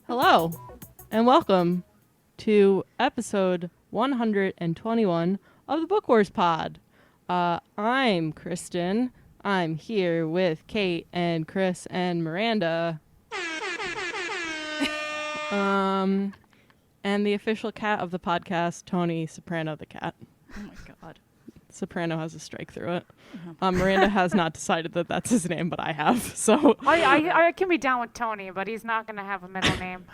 Hello, and welcome to episode 121 of the Book Wars Pod. I'm Kristen. I'm here with Kate and Chris and Miranda. And the official cat of the podcast, Tony Soprano the cat. Oh my god. Soprano has a strike through it. Miranda has not decided that that's his name, but I have. So I can be down with Tony, but he's not going to have a middle name.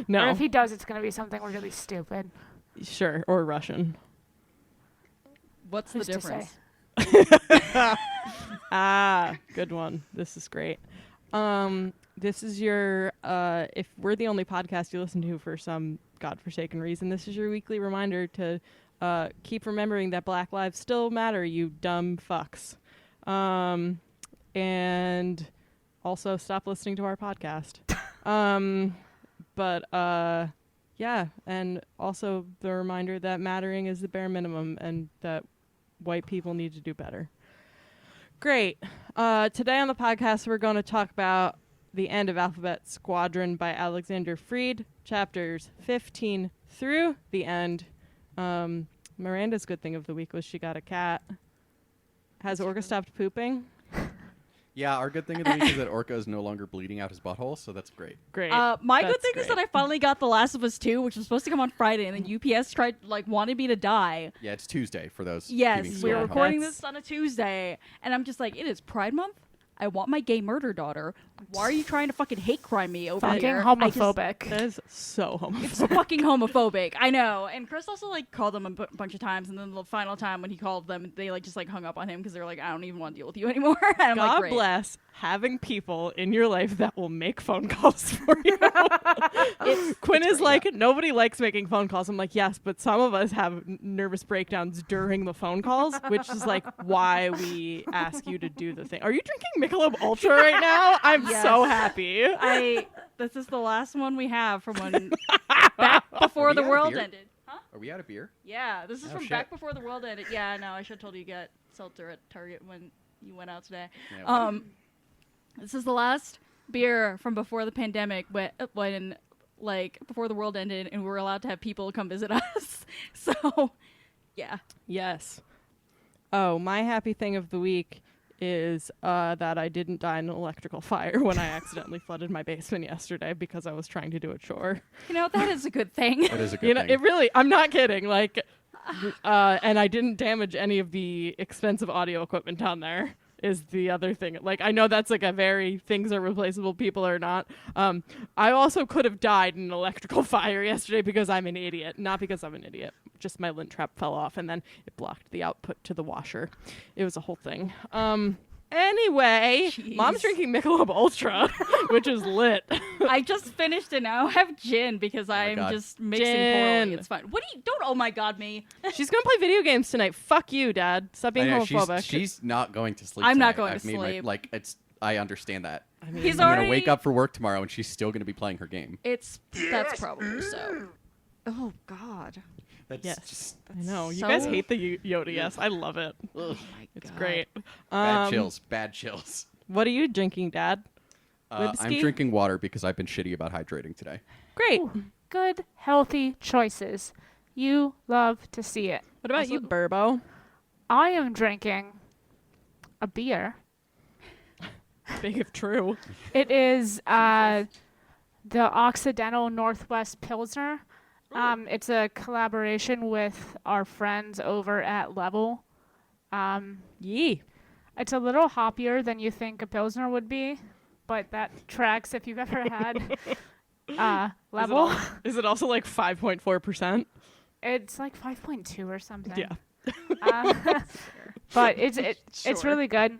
no. Or if he does, it's going to be something really stupid. Sure, or Russian. What's the Who's to difference? Good one. This is great. This is your, if we're the only podcast you listen to for some godforsaken reason, this is your weekly reminder to keep remembering that Black lives still matter, you dumb fucks. And also stop listening to our podcast. Yeah, and also the reminder that mattering is the bare minimum and that white people need to do better. Great. Today on the podcast, we're going to talk about The End of Alphabet Squadron by Alexander Freed, chapters 15 through the end. Miranda's good thing of the week was she got a cat. Has Orca stopped pooping? Yeah, our good thing of the week is that Orca is no longer bleeding out his butthole, so that's great. Great. My good That's thing is that I finally got The Last of Us 2, which was supposed to come on Friday, and then UPS wanted me to die. Yeah, it's Tuesday for those. keeping Yes, score we're at home. recording That's- this on a Tuesday, and I'm just like, it is Pride Month. I want my gay murder daughter. Why are you trying to fucking hate crime me over Fucking here? homophobic. that is so homophobic. It's fucking homophobic. I know. And Chris also called them a bunch of times, and then the final time when he called them, they just hung up on him because they were like, I don't even want to deal with you anymore. And I'm like, God great. bless having people in your life that will make phone calls for you. Quinn is like, nobody likes making phone calls. I'm like, yes, but some of us have nervous breakdowns during the phone calls, which is like why we ask you to do the thing. Are you drinking Michelob Ultra right now? I'm Yes. so happy. This is the last one we have from when back before Are the we out of world beer? ended. Huh? Are we out of beer? Yeah, this is Oh, from shit. back before the world ended. Yeah, no, I should have told you to get seltzer at Target when you went out today. Yeah, well, This is the last beer from before the pandemic when before the world ended and we were allowed to have people come visit us. So, yeah. Yes. Oh, my happy thing of the week is that I didn't die in an electrical fire when I accidentally flooded my basement yesterday because I was trying to do a chore. You know, that is a good thing. that is a good You know, thing. it really, I'm not kidding. Like, and I didn't damage any of the expensive audio equipment down there is the other thing. Like, I know that's like a very things are replaceable, people are not. I also could have died in an electrical fire yesterday because I'm an idiot. Not because I'm an idiot. Just my lint trap fell off and then it blocked the output to the washer. It was a whole thing. Anyway, Jeez. Mom's drinking Michelob Ultra, which is lit. I just finished and now I have gin because my I'm God. just mixing Gin. poorly. It's fine. What do you, don't oh my God me. She's gonna play video games tonight. Fuck you, Dad. Stop being I know, homophobic. she's not going to sleep. I'm not tonight. going to I mean, sleep. I understand that. I mean, He's I'm already gonna wake up for work tomorrow and she's still gonna be playing her game. That's probably so. Oh God. That's Yes. just I know. You so- guys hate the Yoda. Yes, I love it. ugh, Oh my It's God. great. bad chills. Bad chills. What are you drinking, Dad? I'm Whiskey? drinking water because I've been shitty about hydrating today. Great. Good, healthy choices. You love to see it. What about Also- you, Burbo? I am drinking a beer. Big if true. It is the Occidental Northwest Pilsner. It's a collaboration with our friends over at Level. Yee. It's a little hoppier than you think a Pilsner would be, but that tracks if you've ever had Level. Is it also like 5.4%? It's like 5.2 or something. Yeah. But it's Sure. really good.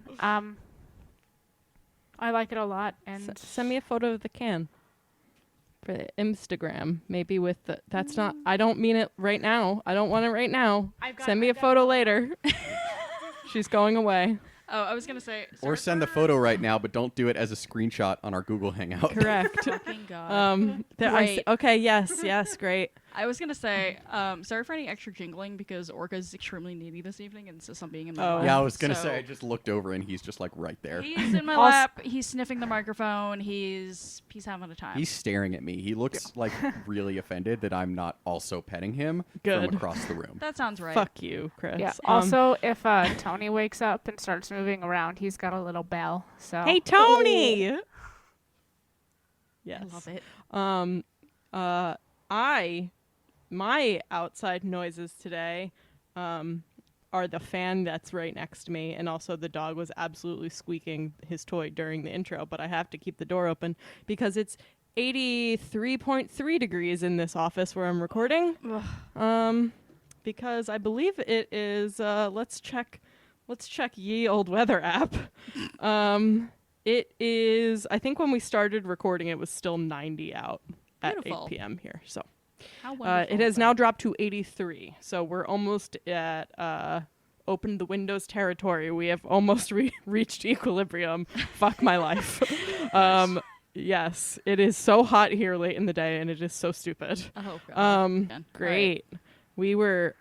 I like it a lot, and Send me a photo of the can for the Instagram. Maybe with the. That's not. I don't mean it right now. I don't want it right now. Send me a photo later. She's going away. Oh, I was gonna say. Or send the photo right now, but don't do it as a screenshot on our Google Hangout. Correct. Fucking god. Great. Okay, yes, great. I was gonna say, sorry for any extra jingling because Orca's extremely needy this evening and insists on being in my Oh. lap. Yeah, I was gonna So say I just looked over and he's just like right there. he's in my Also- lap. He's sniffing the microphone. He's having a time. He's staring at me. He looks like really offended that I'm not also petting him Good. from across the room. That sounds right. Fuck you, Chris. Yeah. Also, if Tony wakes up and starts moving around, he's got a little bell. So. hey Tony. Yes. I love it. My outside noises today are the fan that's right next to me, and also the dog was absolutely squeaking his toy during the intro, but I have to keep the door open because it's 83.3 degrees in this office where I'm recording. Because I believe it is let's check ye old weather app. It is, I think when we started recording it was still 90 out at Beautiful. 8 p.m. here. So How wonderful. it has now dropped to 83. So we're almost at open the windows territory. We have almost reached equilibrium. Fuck my life. Yes, it is so hot here late in the day, and it is so stupid. Oh god. Again. Great. We were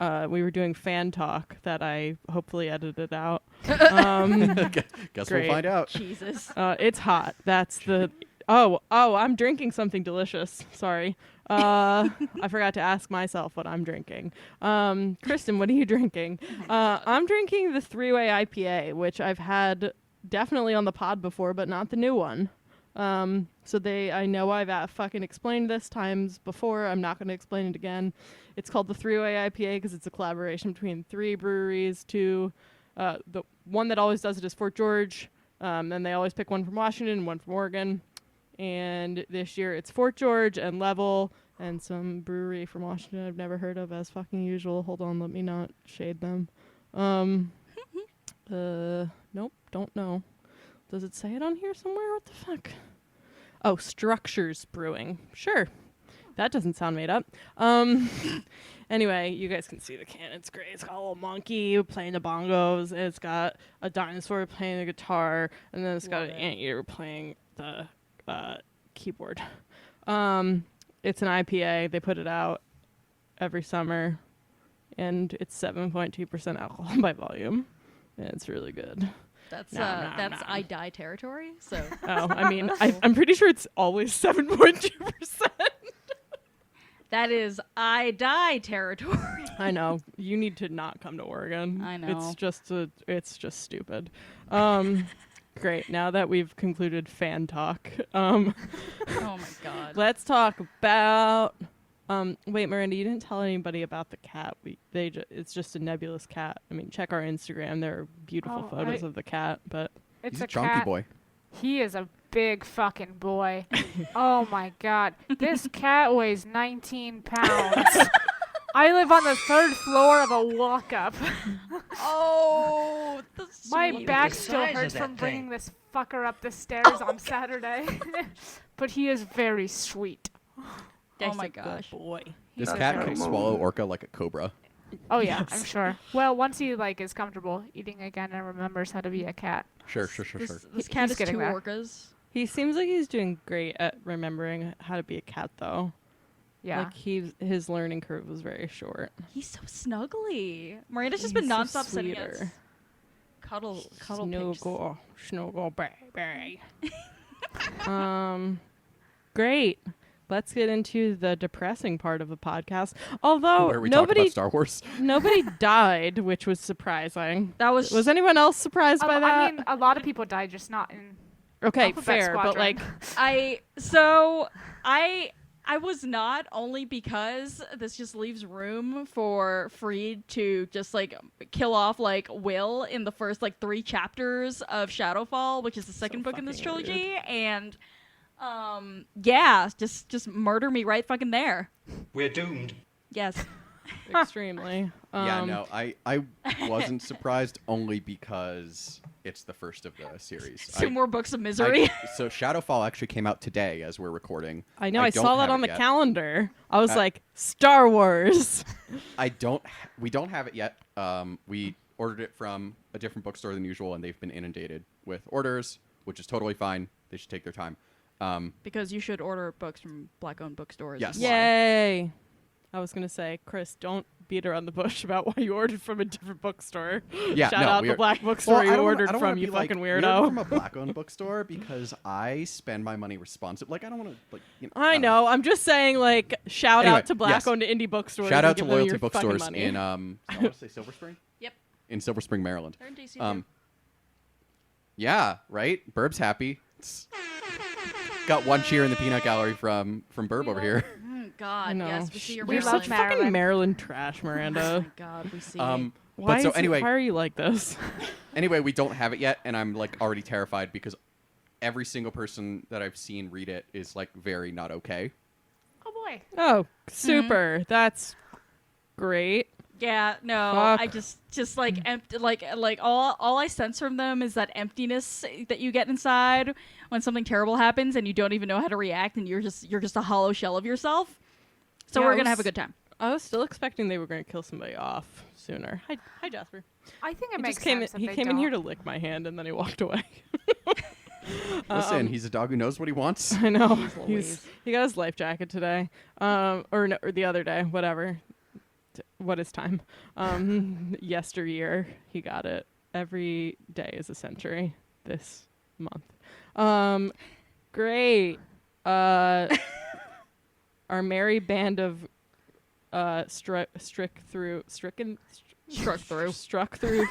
doing fan talk that I hopefully edited out. Guess Great. we'll find out. Right. Jesus. It's hot. That's the. Oh, I'm drinking something delicious. Sorry. I forgot to ask myself what I'm drinking. Kristen, what are you drinking? I'm drinking the 3-Way IPA, which I've had definitely on the pod before, but not the new one. I know I've fucking explained this times before. I'm not going to explain it again. It's called the 3-Way IPA because it's a collaboration between 3 breweries. The one that always does it is Fort George. And they always pick one from Washington and one from Oregon. And this year it's Fort George and Level and some brewery from Washington I've never heard of, as fucking usual. Hold on, let me not shade them. Nope, don't know. Does it say it on here somewhere? What the fuck? Oh, Structures Brewing. Sure. That doesn't sound made up. Anyway, you guys can see the can. It's great. It's got a little monkey playing the bongos. And it's got a dinosaur playing the guitar. And then it's got an anteater playing the keyboard. It's an IPA. They put it out every summer. And it's 7.2% alcohol by volume. And it's really good. That's Nom, I die territory. So Oh, I mean, I'm pretty sure it's always 7.2%. that is I die territory. I know. You need to not come to Oregon. I know. It's just stupid. Great. Now that we've concluded fan talk, Oh my god. let's talk about. Wait, Miranda, you didn't tell anybody about the cat. It's just a nebulous cat. I mean, check our Instagram. There are beautiful Oh, photos of the cat, but It's He's a a chunky cat. boy. He is a big fucking boy. Oh my god. This cat weighs 19 pounds. I live on the 3rd floor of a walk-up. Oh, the My sweet- back the still size of hurts that from bringing thing. this fucker up the stairs on Saturday. But he is very sweet. Oh my Good gosh. boy. This He's a cat very can sweet- swallow Orca like a cobra. Oh yeah, Yes. I'm sure. Well, once he is comfortable eating again and remembers how to be a cat. Sure. This cat He's is getting 2 there. orcas. He seems like he's doing great at remembering how to be a cat, though. Yeah. Like his learning curve was very short. He's so snuggly. Miranda's just He's been so nonstop sending us sweeter. cuddle pictures. Snuggle, baby. Great. Let's get into the depressing part of the podcast. Although Where we talked nobody about Star Wars. nobody died, which was surprising. That was anyone else surprised by that? I mean, a lot of people died, just not in. okay, Alphabet fair, but Squadron. like I was not, only because this just leaves room for Freed to just like kill off like Will in the first like 3 chapters of Shadowfall, which is the second book in this fucking trilogy, and yeah, just murder me right fucking there. We're doomed. Yes. extremely. Yeah, no, I wasn't surprised only because it's the first of the series. 2 more books of misery. So Shadowfall actually came out today as we're recording. I know. I don't saw that have on it the yet. calendar. I was like, Star Wars. We don't have it yet. We ordered it from a different bookstore than usual, and they've been inundated with orders, which is totally fine. They should take their time. Because you should order books from black-owned bookstores. Yes. Yay! I was gonna say, Chris, don't beat around the bush about why you ordered from a different bookstore. Yeah, Shout no, out we the are- black bookstore Well, you I don't ordered wanna from, be you like, fucking we ordered weirdo. from a black-owned bookstore because I spend my money responsibly. Like, I don't want to, like, you know. I don't know. I'm just saying, like, shout Anyway, out to black-owned indie bookstores. Shout and out to give them loyalty your fucking bookstores money. in, I want to say Silver Spring? Yep. In Silver Spring, Maryland. They're in DC too. Yeah, right? Burb's happy. Got one cheer in the peanut gallery from Burb over here. God, I know. yes, we see your We You're love such Maryland. fucking Maryland. Maryland trash, Oh Miranda. my God, we see. why But so anyway, why are you like this? anyway, we don't have it yet, and I'm like already terrified because every single person that I've seen read it is like very not okay. Oh boy. Oh, super. That's great. Yeah, no, Fuck. I just like empty, like all I sense from them is that emptiness that you get inside when something terrible happens and you don't even know how to react and you're just a hollow shell of yourself. So Yeah, we're I gonna have a was- good time. I was still expecting they were going to kill somebody off sooner. Hi, Jasper. I think it He makes just came. sense that He they came in here to don't. lick my hand and then he walked away. Listen, he's a dog who knows what he wants. I know. Louise. He got his life jacket today, or no, or the other day, whatever. What is time? Yesteryear, he got it. Every day is a century this month. Great. Our merry band of struck through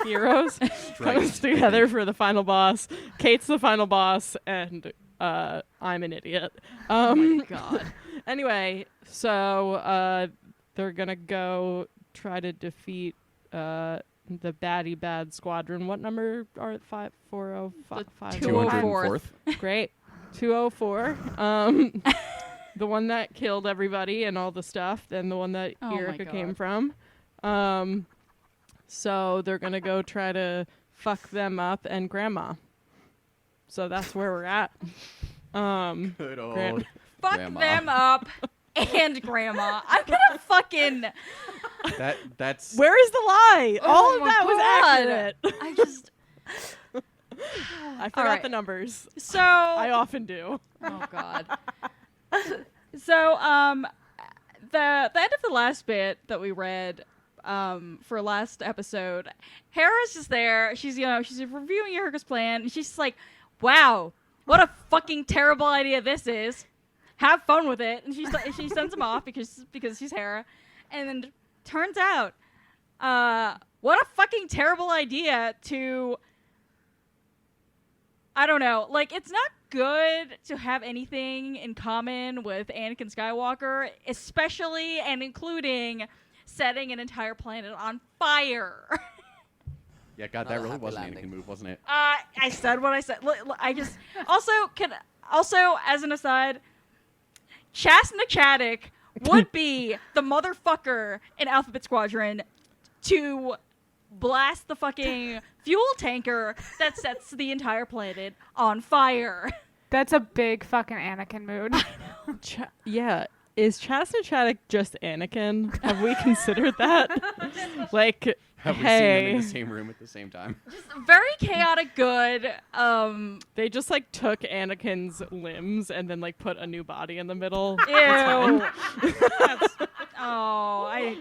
heroes comes together for the final boss. Kate's the final boss, and I'm an idiot. Oh my God. Anyway, so they're gonna go try to defeat the baddie bad squadron. What number are it? 405? The 204th. Great. 204. The one that killed everybody and all the stuff, and the one that Oh my Erica came God. from. So they're gonna go try to fuck them up and Grandma. So that's where we're at. Good old Gran- Fuck Grandma. them up and Grandma. I'm gonna fucking. That's Where is the lie? Oh All of my that was God. accurate. I just. I forgot right. the numbers. So. I often do. Oh God. So the end of the last bit that we read for last episode, Hera's just there. She's she's reviewing Eureka's plan, and she's just like, "Wow, what a fucking terrible idea this is. Have fun with it." And she sends him off because she's Hera, and then turns out, what a fucking terrible idea to. I don't know. Like, it's not good to have anything in common with Anakin Skywalker, especially and including setting an entire planet on fire. yeah, God, Not that a really happy was an landing. Anakin move, wasn't it? I said what I said. I just also as an aside, Chasna Chaddock would be the motherfucker in Alphabet Squadron to blast the fucking fuel tanker that sets the entire planet on fire. That's a big fucking Anakin mood. Yeah. Is Chasna Chaddock just Anakin? Have we considered that? Like, Have we seen them hey, in the same room at the same time? Very chaotic good. they just like took Anakin's limbs and then like put a new body in the middle. Ew. I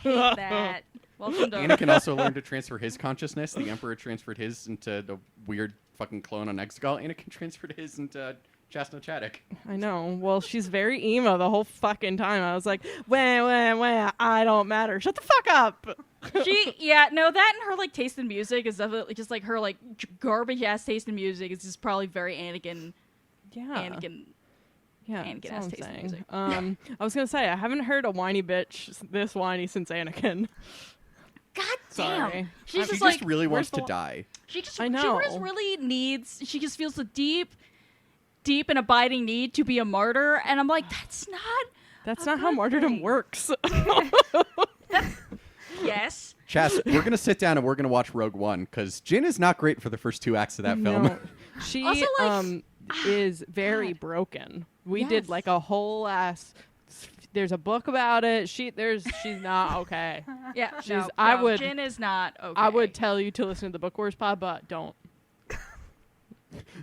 hate that. Welcome to Anakin also learned to transfer his consciousness. The Emperor transferred his into the weird fucking clone on Exegol. Anakin transferred his into Chasna Chaddock. I know. Well, she's very emo the whole fucking time. I was like, wah, I don't matter. Shut the fuck up. that and her like taste in music is definitely just like her like garbage ass taste in music is just probably very Anakin. Yeah. Anakin. Yeah, Anakin that's has all I'm taste in saying. music. I was gonna say I haven't heard a whiny bitch this whiny since Anakin. God Sorry. damn. She's She just just like really where's wants to the- die. she just I know. She just really needs. She just feels a deep and abiding need to be a martyr, and I'm like, that's not. That's A not how good martyrdom thing. works. Yes. Chas, we're gonna sit down and we're gonna watch Rogue One because Jin is not great for the first 2 acts of that film. No. She Also, like, is very God. broken. We Yes. did like a whole ass there's a book about it. She's not okay. Yeah, She's- I would- Jin is not okay. I would tell you to listen to the Book Wars pod, but don't.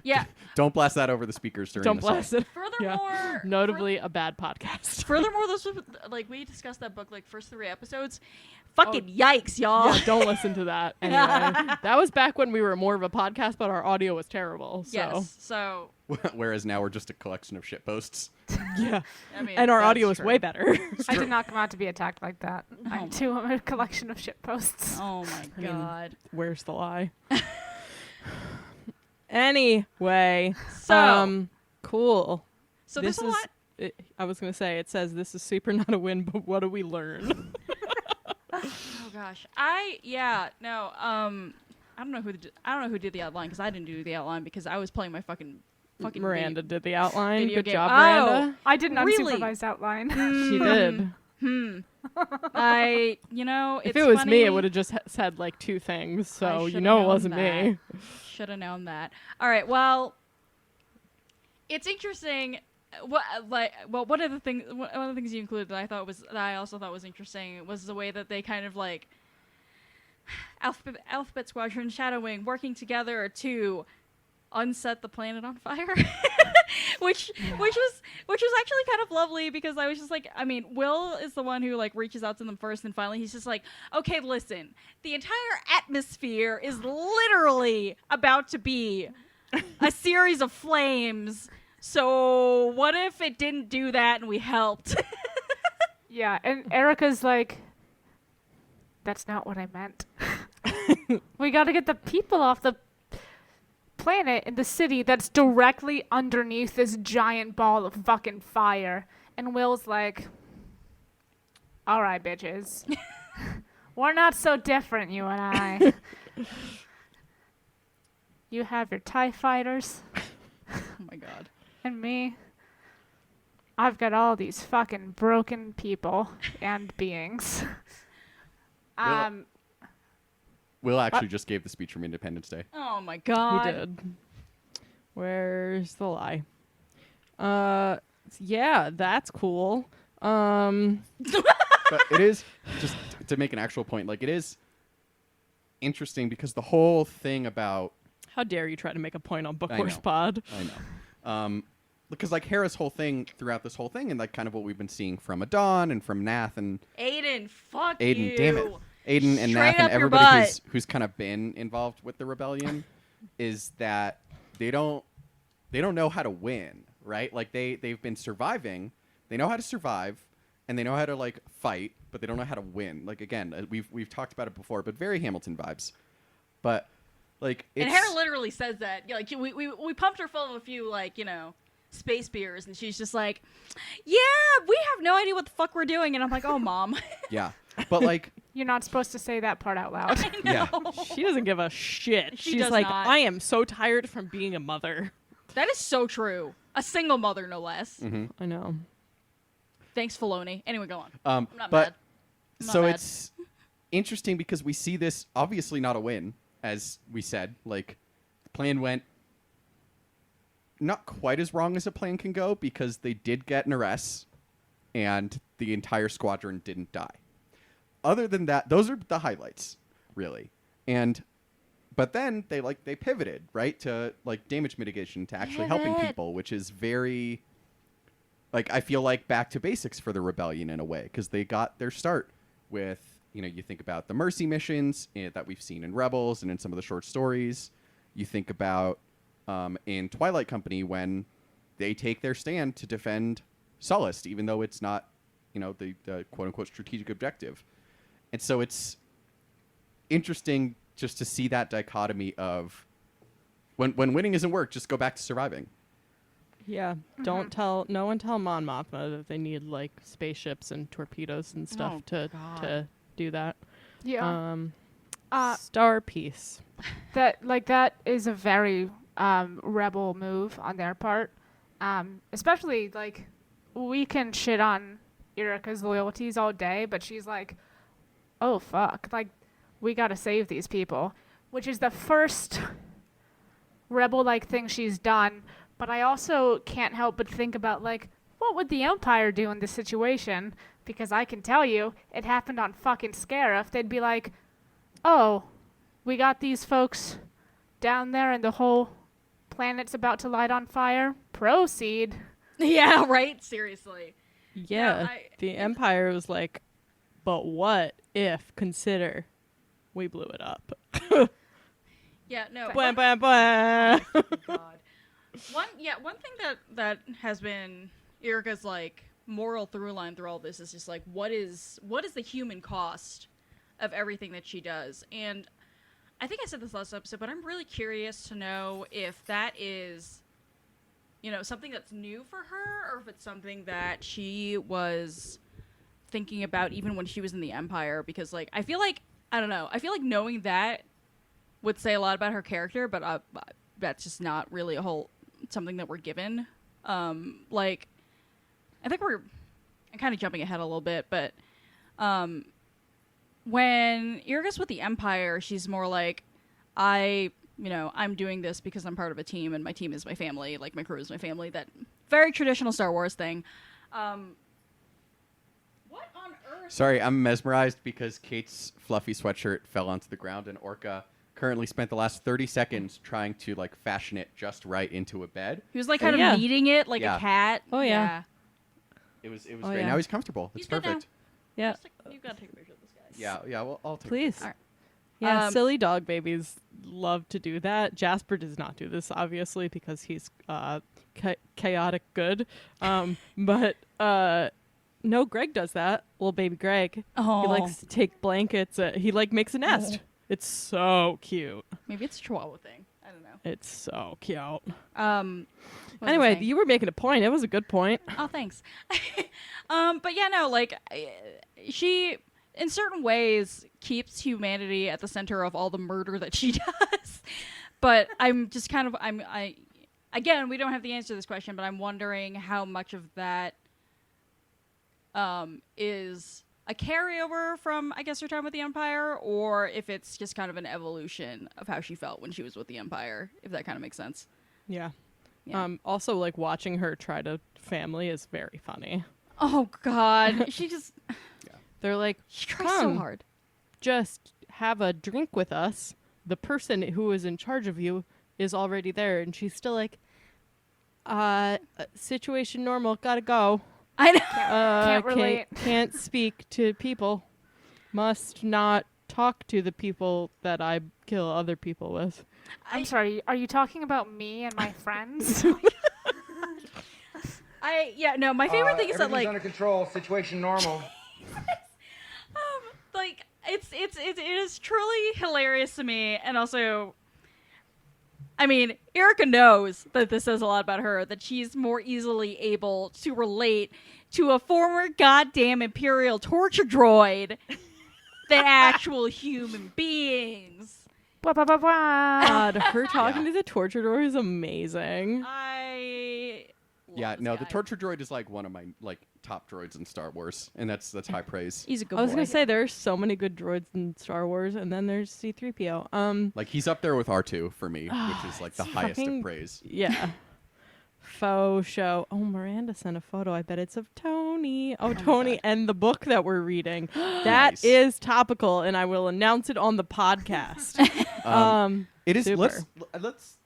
Yeah. Don't blast that over the speakers during Don't the song. blast it. Furthermore, Notably, a bad podcast. furthermore, this was like we discussed that book like first 3 episodes. Fucking yikes, y'all. Yeah, don't listen to that. Anyway, that was back when we were more of a podcast, but our audio was terrible. So Yes. So Whereas now we're just a collection of shit posts. yeah, I mean, and our that's audio was true. way better. I did not come out to be attacked like that. I'm too a collection of shit posts. Oh my mean, god. Where's the lie? Anyway, So cool. so there's this a is. lot. I was gonna say it says this is super not a win, but what do we learn? Oh gosh. I don't know who did the outline because I didn't do the outline because I was playing my fucking Miranda did the outline. video Good game. job, Oh. Miranda. I did an Really? unsupervised outline. She did. It's If it was funny. me, it would have just said like 2 things. So you should've know it known wasn't me. Should have known that. All right. Well, it's interesting. One of the things you included that I also thought was interesting was the way that they kind of like Alphabet Squadron, Shadowwing working together to unset the planet on fire. which was actually kind of lovely because I was just like, I mean, Will is the one who like reaches out to them first, and finally he's just like, okay, listen, the entire atmosphere is literally about to be a series of flames. So what if it didn't do that and we helped? Yeah, and Erica's like, that's not what I meant. We gotta get the people off the planet in the city that's directly underneath this giant ball of fucking fire. And Will's like, all right, bitches. We're not so different, you and I. You have your TIE fighters, Oh my god. and me. I've got all these fucking broken people and beings. Will actually just gave the speech from Independence Day. Oh my He god. did. Where's the lie? Yeah, that's cool. But it is, just to make an actual point, like it is interesting because the whole thing about, How dare you try to make a point on Book I Wars know. pod? I know, because like Hera's whole thing throughout this whole thing and like kind of what we've been seeing from Adon and from Nath and Aiden, fuck Aiden, you. damn it. Aiden and Straight Nath and up your everybody butt. who's kind of been involved with the rebellion is that they don't know how to win, right? Like they've been surviving, they know how to survive, and they know how to like fight, but they don't know how to win. Like again, we've talked about it before, but very Hamilton vibes. But like it's, And Hera literally says that. Like we pumped her full of a few like, space beers, and she's just like, yeah, we have no idea what the fuck we're doing. And I'm like, oh, Mom. yeah, but like You're not supposed to say that part out loud. yeah, She doesn't give a shit. She She's does like, not. I am so tired from being a mother. That is so true. A single mother, no less. I know. Thanks, Filoni. Anyway, go on. I'm not but mad. I'm not so mad. it's interesting because we see this obviously not a win, as we said. Like the plan went not quite as wrong as a plan can go because they did get Nares and the entire squadron didn't die. Other than that, those are the highlights, really. But then they pivoted, right, to like damage mitigation, to actually helping Pivot. people, which is very like I feel like back to basics for the rebellion in a way, because they got their start with, you think about the Mercy missions that we've seen in Rebels and in some of the short stories. You think about in Twilight Company when they take their stand to defend Sullust, even though it's not, the quote unquote strategic objective. And so it's interesting just to see that dichotomy of when winning isn't work, just go back to surviving. Yeah. No one tell Mon Mothma that they need like spaceships and torpedoes and stuff Oh, to do that. Yeah. Star Piece. That is a very rebel move on their part. Especially like we can shit on Erica's loyalties all day, but she's like, oh fuck, like we gotta save these people, which is the first rebel like thing she's done. But I also can't help but think about like, what would the Empire do in this situation? Because I can tell you, it happened on fucking Scarif. They'd be like, oh, we got these folks down there and the whole planet's about to light on fire. Proceed. Yeah, right? Seriously. Yeah, the Empire was like, but what if, consider, we blew it up. Yeah, no. Blah, blah, blah. God. One thing that has been Erica's like moral through line through all this is just like what is the human cost of everything that she does? And I think I said this last episode, but I'm really curious to know if that is, you know, something that's new for her, or if it's something that she was thinking about even when she was in the Empire. Because like I feel like knowing that would say a lot about her character, but that's just not really something that we're given. Like, I think I'm kind of jumping ahead a little bit, but when Irga's with the Empire, she's more like, I'm doing this because I'm part of a team, and my team is my family, like my crew is my family. That very traditional Star Wars thing. What on earth? Sorry, I'm mesmerized because Kate's fluffy sweatshirt fell onto the ground, and Orca currently spent the last 30 seconds trying to like fashion it just right into a bed. He was like kind of kneading it like Yeah. a cat. Oh, yeah. It was Oh, great. yeah. Now he's comfortable. He's It's good now. perfect. Yeah. You've got to take a picture of this guy. Yeah, well, I'll take Please. All right. Yeah, silly dog babies love to do that. Jasper does not do this, obviously, because he's chaotic good. But no, Greg does that. Little baby Greg. Oh. He likes to take blankets. He like makes a nest. It's so cute. Maybe it's a Chihuahua thing. I don't know. It's so cute. What was I Anyway, saying? you were making a point. It was a good point. Oh, thanks. But yeah, no, like she, in certain ways, keeps humanity at the center of all the murder that she does. But I'm just kind of, again, we don't have the answer to this question, but I'm wondering how much of that is a carryover from, I guess, her time with the Empire, or if it's just kind of an evolution of how she felt when she was with the Empire, if that kind of makes sense. Yeah. Yeah. Also, like watching her try to family is very funny. Oh, God. She just, They're like, she tries so Come. hard. just have a drink with us. The person who is in charge of you is already there, and she's still like, situation normal, gotta go. I know. Can't relate. Can't speak to people. Must not talk to the people that I kill other people with. I'm sorry, are you talking about me and my friends? My favorite thing is that, Everything's like, under control. Situation normal. like it is truly hilarious to me, and also, I mean, Erica knows that this says a lot about her, that she's more easily able to relate to a former goddamn Imperial torture droid than actual human beings. Blah, blah, blah, blah. God, her talking to the torture door is amazing. Yeah, love no, this the guy. torture droid is like one of my like top droids in Star Wars, and that's high praise. He's a good I was boy. gonna say there are so many good droids in Star Wars, and then there's C-3PO. Like he's up there with R2 for me, which is like the It's highest of fucking- praise. Yeah. Faux show. Oh, Miranda sent a photo. I bet it's of Tony. Oh, Tony and the book that we're reading. That Nice. is topical, and I will announce it on the podcast. It is. Super. Let's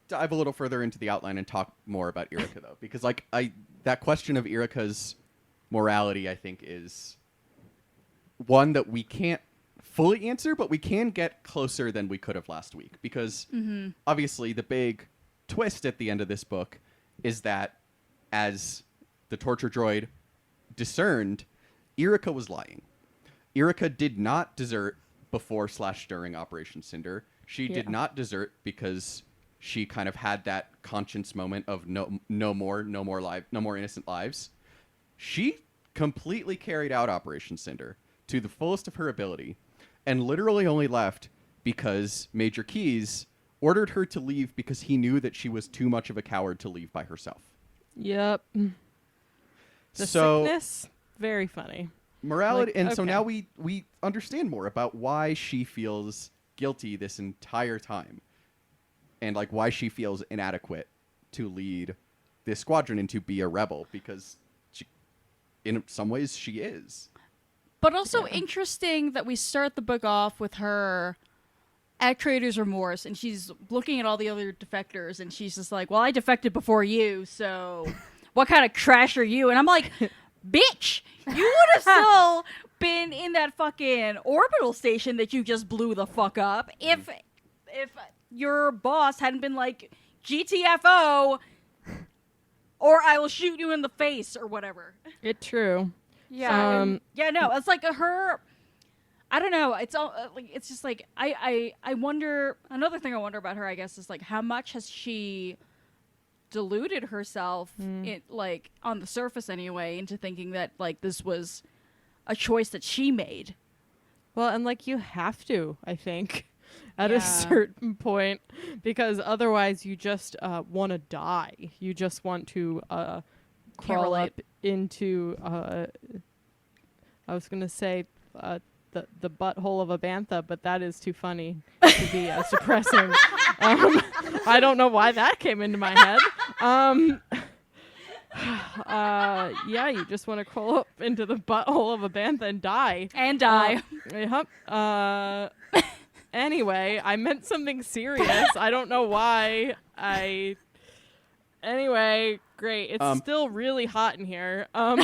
dive a little further into the outline and talk more about Erica though, because like that question of Erica's morality, I think, is one that we can't fully answer, but we can get closer than we could have last week, because obviously the big twist at the end of this book is that as the torture droid discerned, Erica was lying. Erica did not desert before/during Operation Cinder. She did Yeah. not desert because she kind of had that conscience moment of no more innocent lives. She completely carried out Operation Cinder to the fullest of her ability, and literally only left because Major Keyes ordered her to leave because he knew that she was too much of a coward to leave by herself. Yep. The So sickness, very funny. morality, Like, and so okay. now we understand more about why she feels guilty this entire time, and like why she feels inadequate to lead this squadron and to be a rebel, because she, in some ways she is. But also interesting that we start the book off with her at Trader's Remorse, and she's looking at all the other defectors, and she's just like, well, I defected before you, so what kind of trash are you? And I'm like, bitch, you would have still been in that fucking orbital station that you just blew the fuck up if your boss hadn't been like, GTFO, or I will shoot you in the face, or whatever. It's true. Yeah. Yeah, no, it's like her. I don't know. It's all like it's just like I wonder. Another thing I wonder about her, I guess, is like how much has she deluded herself, like on the surface anyway, into thinking that like this was a choice that she made. Well, and like you have to, I think, at Yeah. a certain point, because otherwise you just want to die. You just want to crawl relate. up into. I was gonna say the butthole of a bantha, but that is too funny to be suppressing. I don't know why that came into my head. Yeah, you just want to crawl up into the butthole of a bantha and die. And die. Yep. Anyway, I meant something serious. I don't know why Anyway, great. It's still really hot in here. No,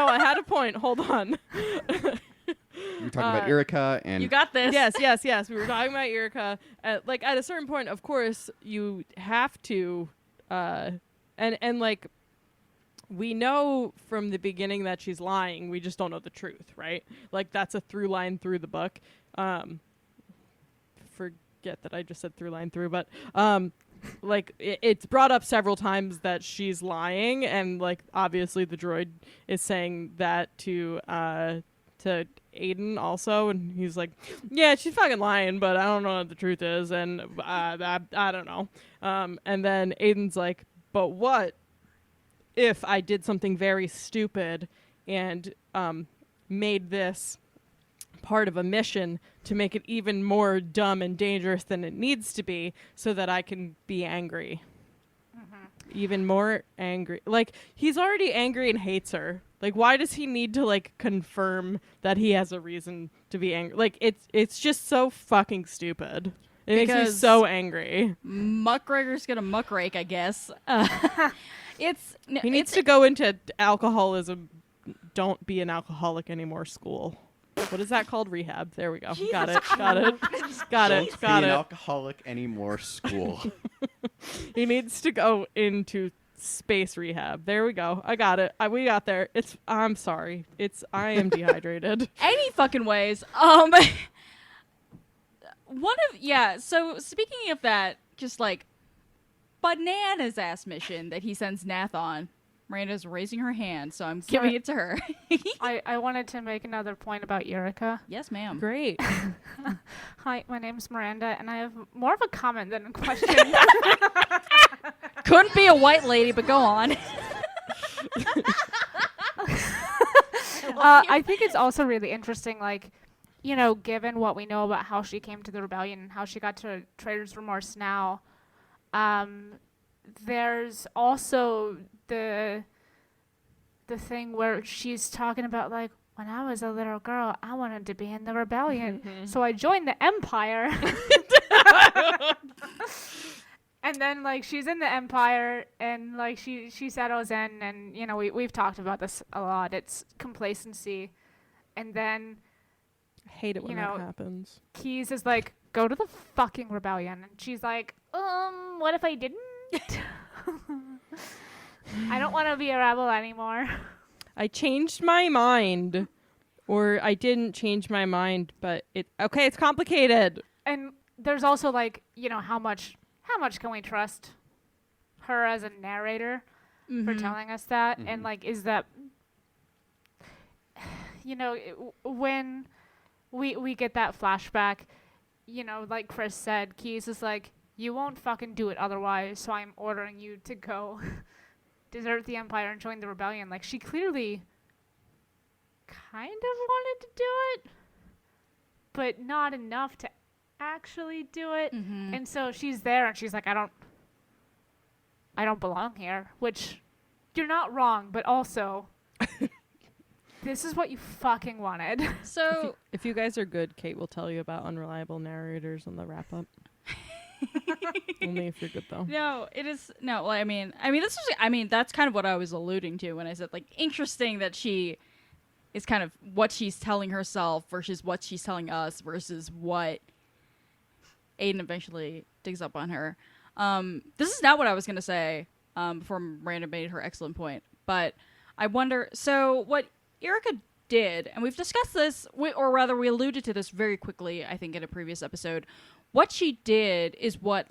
I had a point. Hold on. We were talking about Erica, and You got this. Yes. We were talking about Erica. Like at a certain point, of course, you have to, and like, we know from the beginning that she's lying. We just don't know the truth, right? Like that's a through line through the book. Forget that I just said through line through, but like it's brought up several times that she's lying, and like obviously the droid is saying that to Aiden also, and he's like, yeah, she's fucking lying, but I don't know what the truth is, and I don't know. And then Aiden's like, but what if I did something very stupid and made this part of a mission to make it even more dumb and dangerous than it needs to be, so that I can be angry. Even more angry. Like, he's already angry and hates her. Like, why does he need to like confirm that he has a reason to be angry? Like, it's just so fucking stupid. It makes me Because so angry. Muckraker's gonna muckrake, I guess. He needs to go into alcoholism. Don't be an alcoholic anymore school. What is that called? Rehab. There we go. Got it. don't be an alcoholic anymore school. He needs to go into space rehab. There we go. I got it. We got there. I'm sorry. I am dehydrated. Any fucking ways. So speaking of that, just like bananas ass mission that he sends Nath on, Miranda's raising her hand, so I'm giving it to her. I wanted to make another point about Eureka. Yes, ma'am. Great. Hi, my name's Miranda, and I have more of a comment than a question. Couldn't be a white lady, but go on. I think it's also really interesting, like, you know, given what we know about how she came to the rebellion and how she got to Trader's Remorse now, there's also the thing where she's talking about, like, when I was a little girl, I wanted to be in the rebellion, so I joined the Empire. And then, like, she's in the Empire, and, like, she settles in, and, you know, we've talked about this a lot. It's complacency. And then I hate it when that happens. Keyes is like, go to the fucking rebellion. And she's like, what if I didn't? I don't want to be a rebel anymore. I changed my mind. Or I didn't change my mind, but it's complicated. And there's also, like, you know, how much can we trust her as a narrator for telling us that? And, like, is that, you know, when we get that flashback, you know, like Chris said, Keyes is like, you won't fucking do it otherwise, so I'm ordering you to go desert the Empire and join the rebellion. Like, she clearly kind of wanted to do it, but not enough to actually do it. And so she's there, and she's like, I don't I don't belong here, which you're not wrong, but also this is what you fucking wanted. So If you guys are good, Kate will tell you about unreliable narrators on the wrap up. Only if you're good though. no, it is no. Well, I mean, that's kind of what I was alluding to when I said like interesting that she is kind of what she's telling herself versus what she's telling us versus what Aiden eventually digs up on her. This is not what I was gonna say before Miranda made her excellent point, but I wonder. So what Erica did, and we've discussed this, or rather, we alluded to this very quickly, I think, in a previous episode. What she did is what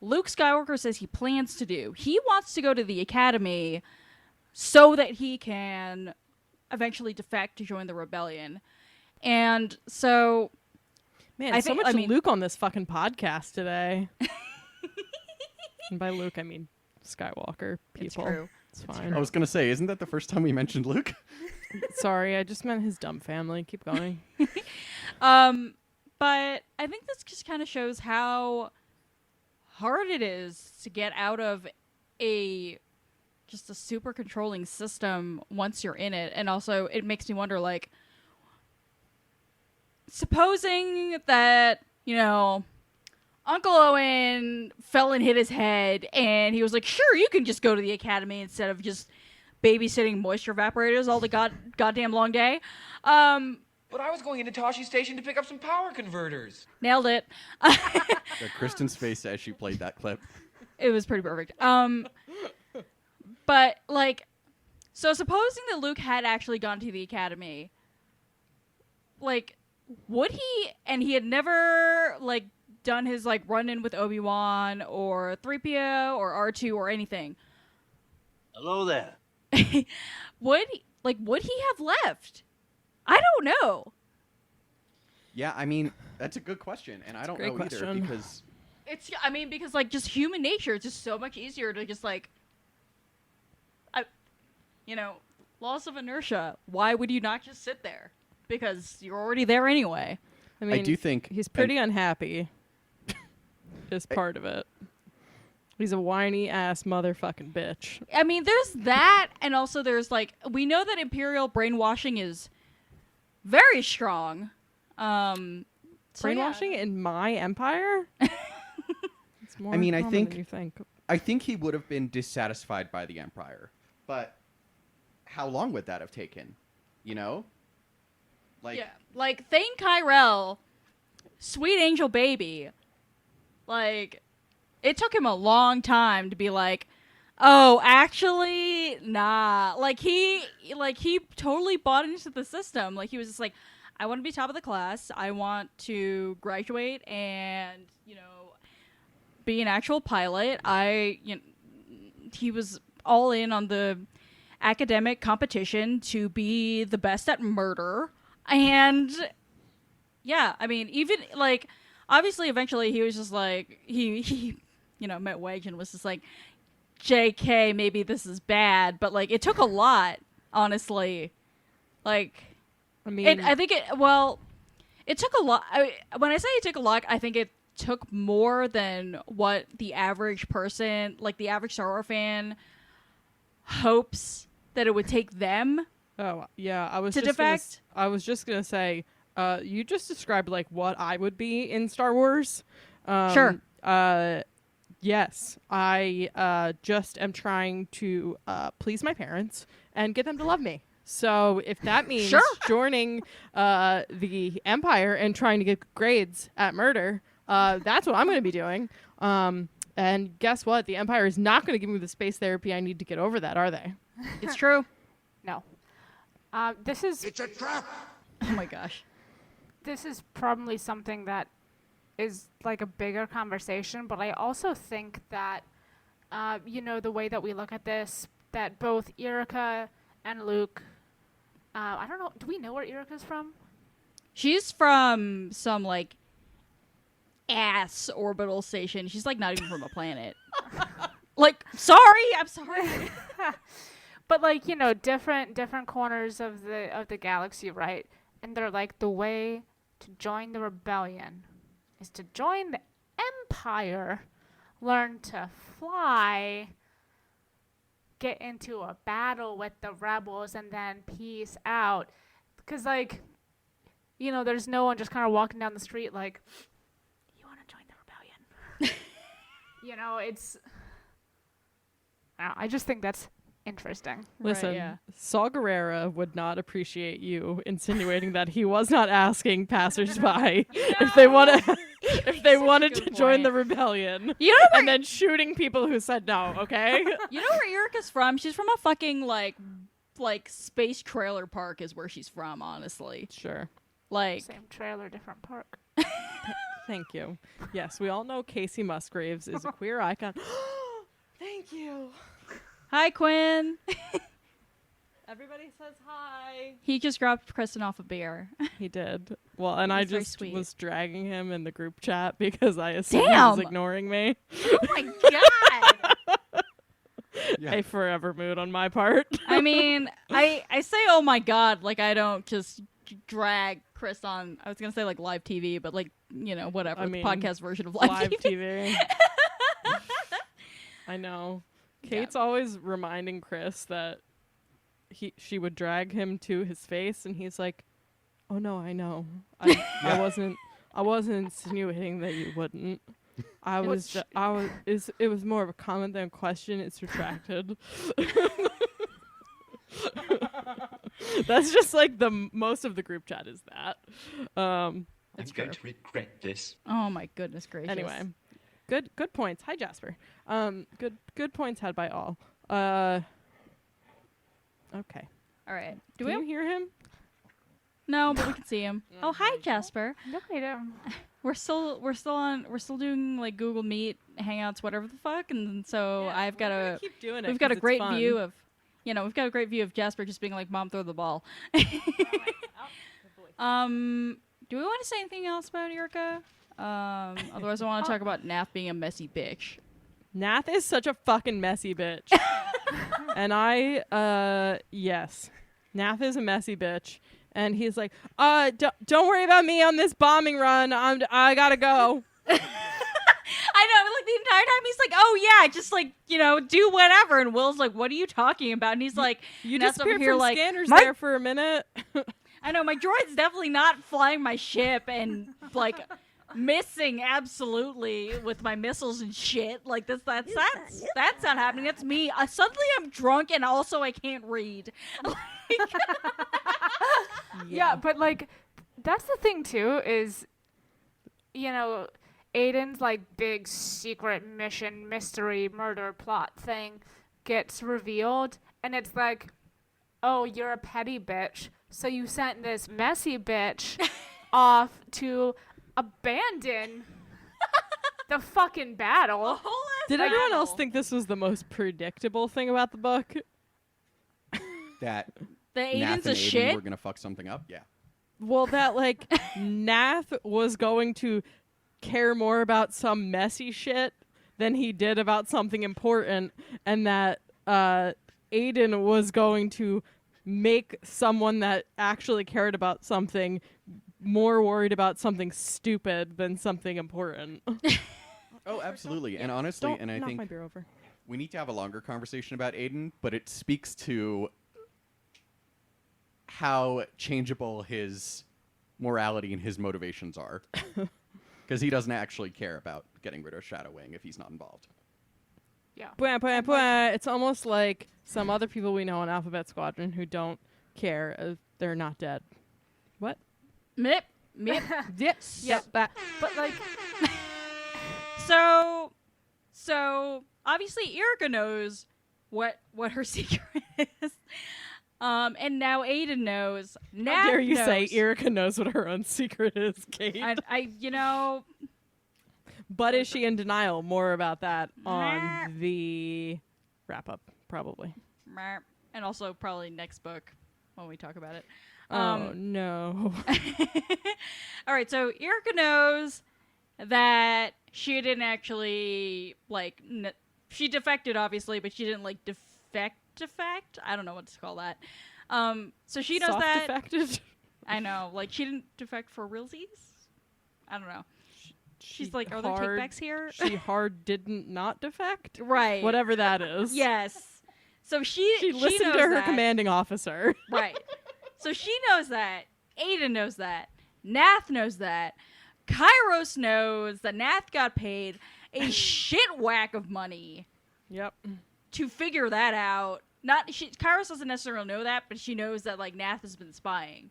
Luke Skywalker says he plans to do. He wants to go to the academy so that he can eventually defect to join the rebellion. And so, Man, I so think- much I mean- Luke on this fucking podcast today. And by Luke, I mean Skywalker It's people. true. It's fine. I was gonna say, isn't that the first time we mentioned Luke? Sorry, I just meant his dumb family. Keep going. But I think this just kind of shows how hard it is to get out of just a super controlling system once you're in it. And also it makes me wonder, like, supposing that, Uncle Owen fell and hit his head and he was like, sure, you can just go to the academy instead of just babysitting moisture evaporators all the goddamn long day. But I was going into Toshi Station to pick up some power converters. Nailed it. Kristen's face as she played that clip. It was pretty perfect. But like, so supposing that Luke had actually gone to the academy, like, would he? And he had never like done his like run-in with Obi-Wan or 3PO or R2 or anything. Hello there. Would he have left? I don't know. Yeah, I mean, that's a good question, and I don't great know either question. because Because like just human nature, it's just so much easier to just like, laws of inertia. Why would you not just sit there? Because you're already there anyway. I mean, do think he's pretty unhappy. Is part of it. He's a whiny ass motherfucking bitch. I mean, there's that, and also there's like we know that Imperial brainwashing is very strong. Brainwashing in my empire? It's more I mean, I common think- than you think. I think he would have been dissatisfied by the Empire, but how long would that have taken? Like Thane Kyrell, sweet angel baby. Like, it took him a long time to be like, oh, actually, nah. Like he totally bought into the system. Like he was just like, I want to be top of the class. I want to graduate and be an actual pilot. He was all in on the academic competition to be the best at murder. And yeah, I mean, even like obviously eventually he was just like he met Wedge and was just like, JK, maybe this is bad, but like it took a lot, honestly. Like I mean, it took a lot. When I say it took a lot, I think it took more than what the average person, like the average Star Wars fan, hopes that it would take them. oh yeah, I was To just gonna defect? I was just gonna say, you just described like what I would be in Star Wars. Sure. Yes, I just am trying to please my parents and get them to love me. So if that means Sure. joining the Empire and trying to get grades at murder, that's what I'm going to be doing. And guess what? The Empire is not going to give me the space therapy I need to get over that, are they? It's true. No. This is It's a trap. Oh my gosh. this is probably something that is like a bigger conversation, but I also think that, the way that we look at this, that both Erica and Luke, I don't know, do we know where Erica's from? She's from some like ass orbital station. She's like not even from a planet. Like, I'm sorry. But like, different corners of the galaxy, right? And they're like, the way to join the rebellion is to join the Empire, learn to fly, get into a battle with the rebels and then peace out. Because, like, you know, there's no one just kind of walking down the street like, you want to join the rebellion? You know, it's... I just think that's interesting. Listen, yeah. Saw Gerrera would not appreciate you insinuating that he was not asking passersby if they wanted to good join point. the rebellion, You know where and then shooting people who said no. Okay. you know where Erica's from? She's from a fucking like space trailer park is where she's from, honestly. Sure. Like Same trailer, different park. Thank you. Yes, we all know Casey Musgraves is a queer icon. Thank you. hi Quinn. Everybody says hi. He just dropped Kristen off a beer. He did. Well, and I That's very just sweet. was dragging him in the group chat because I assumed he Damn. was ignoring me. Oh my god. Yeah. A forever mood on my part. I mean, I say oh my god like I don't just drag Chris on. I was gonna say like live TV, but like you know whatever I the mean, podcast version of live, Live TV. TV. I know. Kate's always reminding Chris that she would drag him to his face, and he's like, "Oh no, I know. I wasn't insinuating that you wouldn't. It was more of a comment than a question. It's retracted." That's just like most of the group chat is that. I'm It's going fair. to regret this. Oh my goodness gracious. Anyway, good points. Hi Jasper. Good points had by all. Okay. All right. Do Do you we? hear him? No, but we can see him. Oh hi Jasper. No, I don't. We're still doing like Google Meet, Hangouts, whatever the fuck, and so I've got a keep doing it. we've got 'cause a it's great fun. view of we've got a great view of Jasper just being like, "Mom, throw the ball." Do we want to say anything else about Erica? Otherwise, I want to talk about Nath being a messy bitch. Nath is such a fucking messy bitch. And yes. Nath is a messy bitch. And he's like, don't worry about me on this bombing run. I gotta go. I know, like the entire time he's like, "Oh yeah, just like do whatever," and Will's like, "What are you talking about?" And he's like, You Nath's over disappeared here from like, scanners "My- there for a minute. I know my droid's definitely not flying my ship and like missing absolutely with my missiles and shit. Like that's not happening. That's me. Suddenly I'm drunk and also I can't read. Yeah, but like that's the thing too is Aiden's like big secret mission mystery murder plot thing gets revealed and it's like, "Oh, you're a petty bitch. So you sent this messy bitch off to abandon the fucking battle." Did everyone else think this was the most predictable thing about the book? That The Nath Aiden's and a Aiden shit. were gonna fuck something up. Yeah. Well, that like Nath was going to care more about some messy shit than he did about something important, and that Aiden was going to make someone that actually cared about something more worried about something stupid than something important. Oh, absolutely. And honestly, Don't and I knock think my beer over. we need to have a longer conversation about Aiden, but it speaks to how changeable his morality and his motivations are. Because he doesn't actually care about getting rid of Shadow Wing if he's not involved. Yeah. Bwah, bwah, bwah. It's almost like some other people we know in Alphabet Squadron who don't care if they're not dead. What? Mip, mip. Yes. Yeah. That. But like So obviously Erica knows what her secret is. And now Aiden knows. How dare you knows. say Erica knows what her own secret is, Kate? But is she in denial? More about that on the wrap-up, probably. And also probably next book when we talk about it. Oh, no. All right, so Erica knows that she didn't actually, like, she defected, obviously, but she didn't, like, defect? I don't know what to call that. So she knows Soft that. defected? I know, like, she didn't defect for realsies? I don't know. She's She like, are there hard- takebacks here? She hard didn't not defect? Right. Whatever that is. Yes. So she listened knows to her that. commanding officer. Right. So she knows that. Aiden knows that. Nath knows that. Kairos knows that Nath got paid a shit whack of money Yep. to figure that out. Kairos doesn't necessarily know that, but she knows that like Nath has been spying.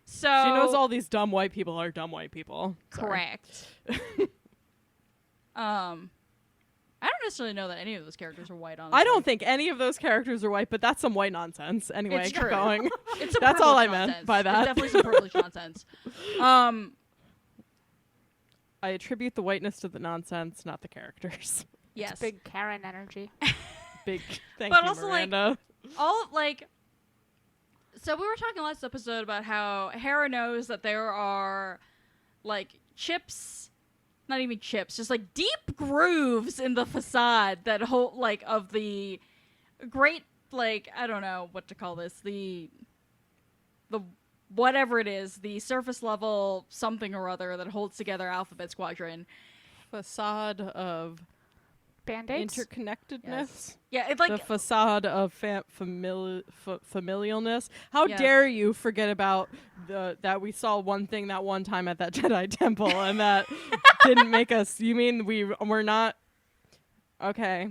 So She knows all these dumb white people are dumb white people. Sorry. correct. I don't necessarily know that any of those characters are white. Honestly, I don't think any of those characters are white, but that's some white nonsense. Anyway, It's keep true. going. It's some That's all I privileged meant nonsense. by that. It's definitely some privileged nonsense. I attribute the whiteness to the nonsense, not the characters. Yes. Big Karen energy. Big thank But you, also, like, Miranda. All like so we were talking last episode about how Hera knows that there are like chips, not even chips, just like deep grooves in the facade that hold like of the great, like, I don't know what to call this, the whatever it is, the surface level something or other that holds together Alphabet Squadron. Facade of Band-Aids? interconnectedness. Yeah, it's like The facade of familialness. How Yes. dare you forget about that we saw one thing that one time at that Jedi temple and that didn't make us. You mean we're not? Okay.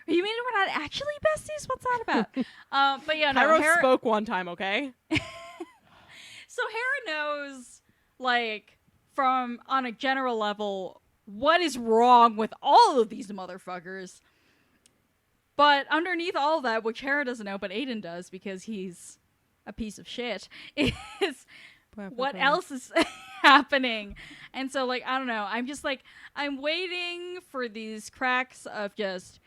you mean we're not actually besties? What's that about? But yeah, no, Kairos Hera spoke one time. Okay. So Hera knows, like, from on a general level, what is wrong with all of these motherfuckers. But underneath all of that, which Hera doesn't know, but Aiden does because he's a piece of shit, is what else is happening. And so, like, I don't know. I'm just like, I'm waiting for these cracks of just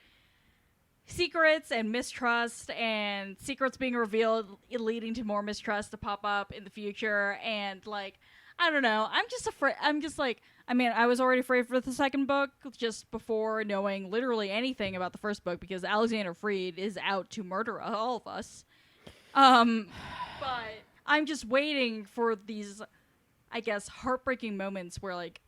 secrets and mistrust and secrets being revealed leading to more mistrust to pop up in the future. And like, I don't know, I'm just afraid. I'm just like, I mean, I was already afraid for the second book just before knowing literally anything about the first book because Alexander Freed is out to murder all of us. But I'm just waiting for these, I guess, heartbreaking moments where like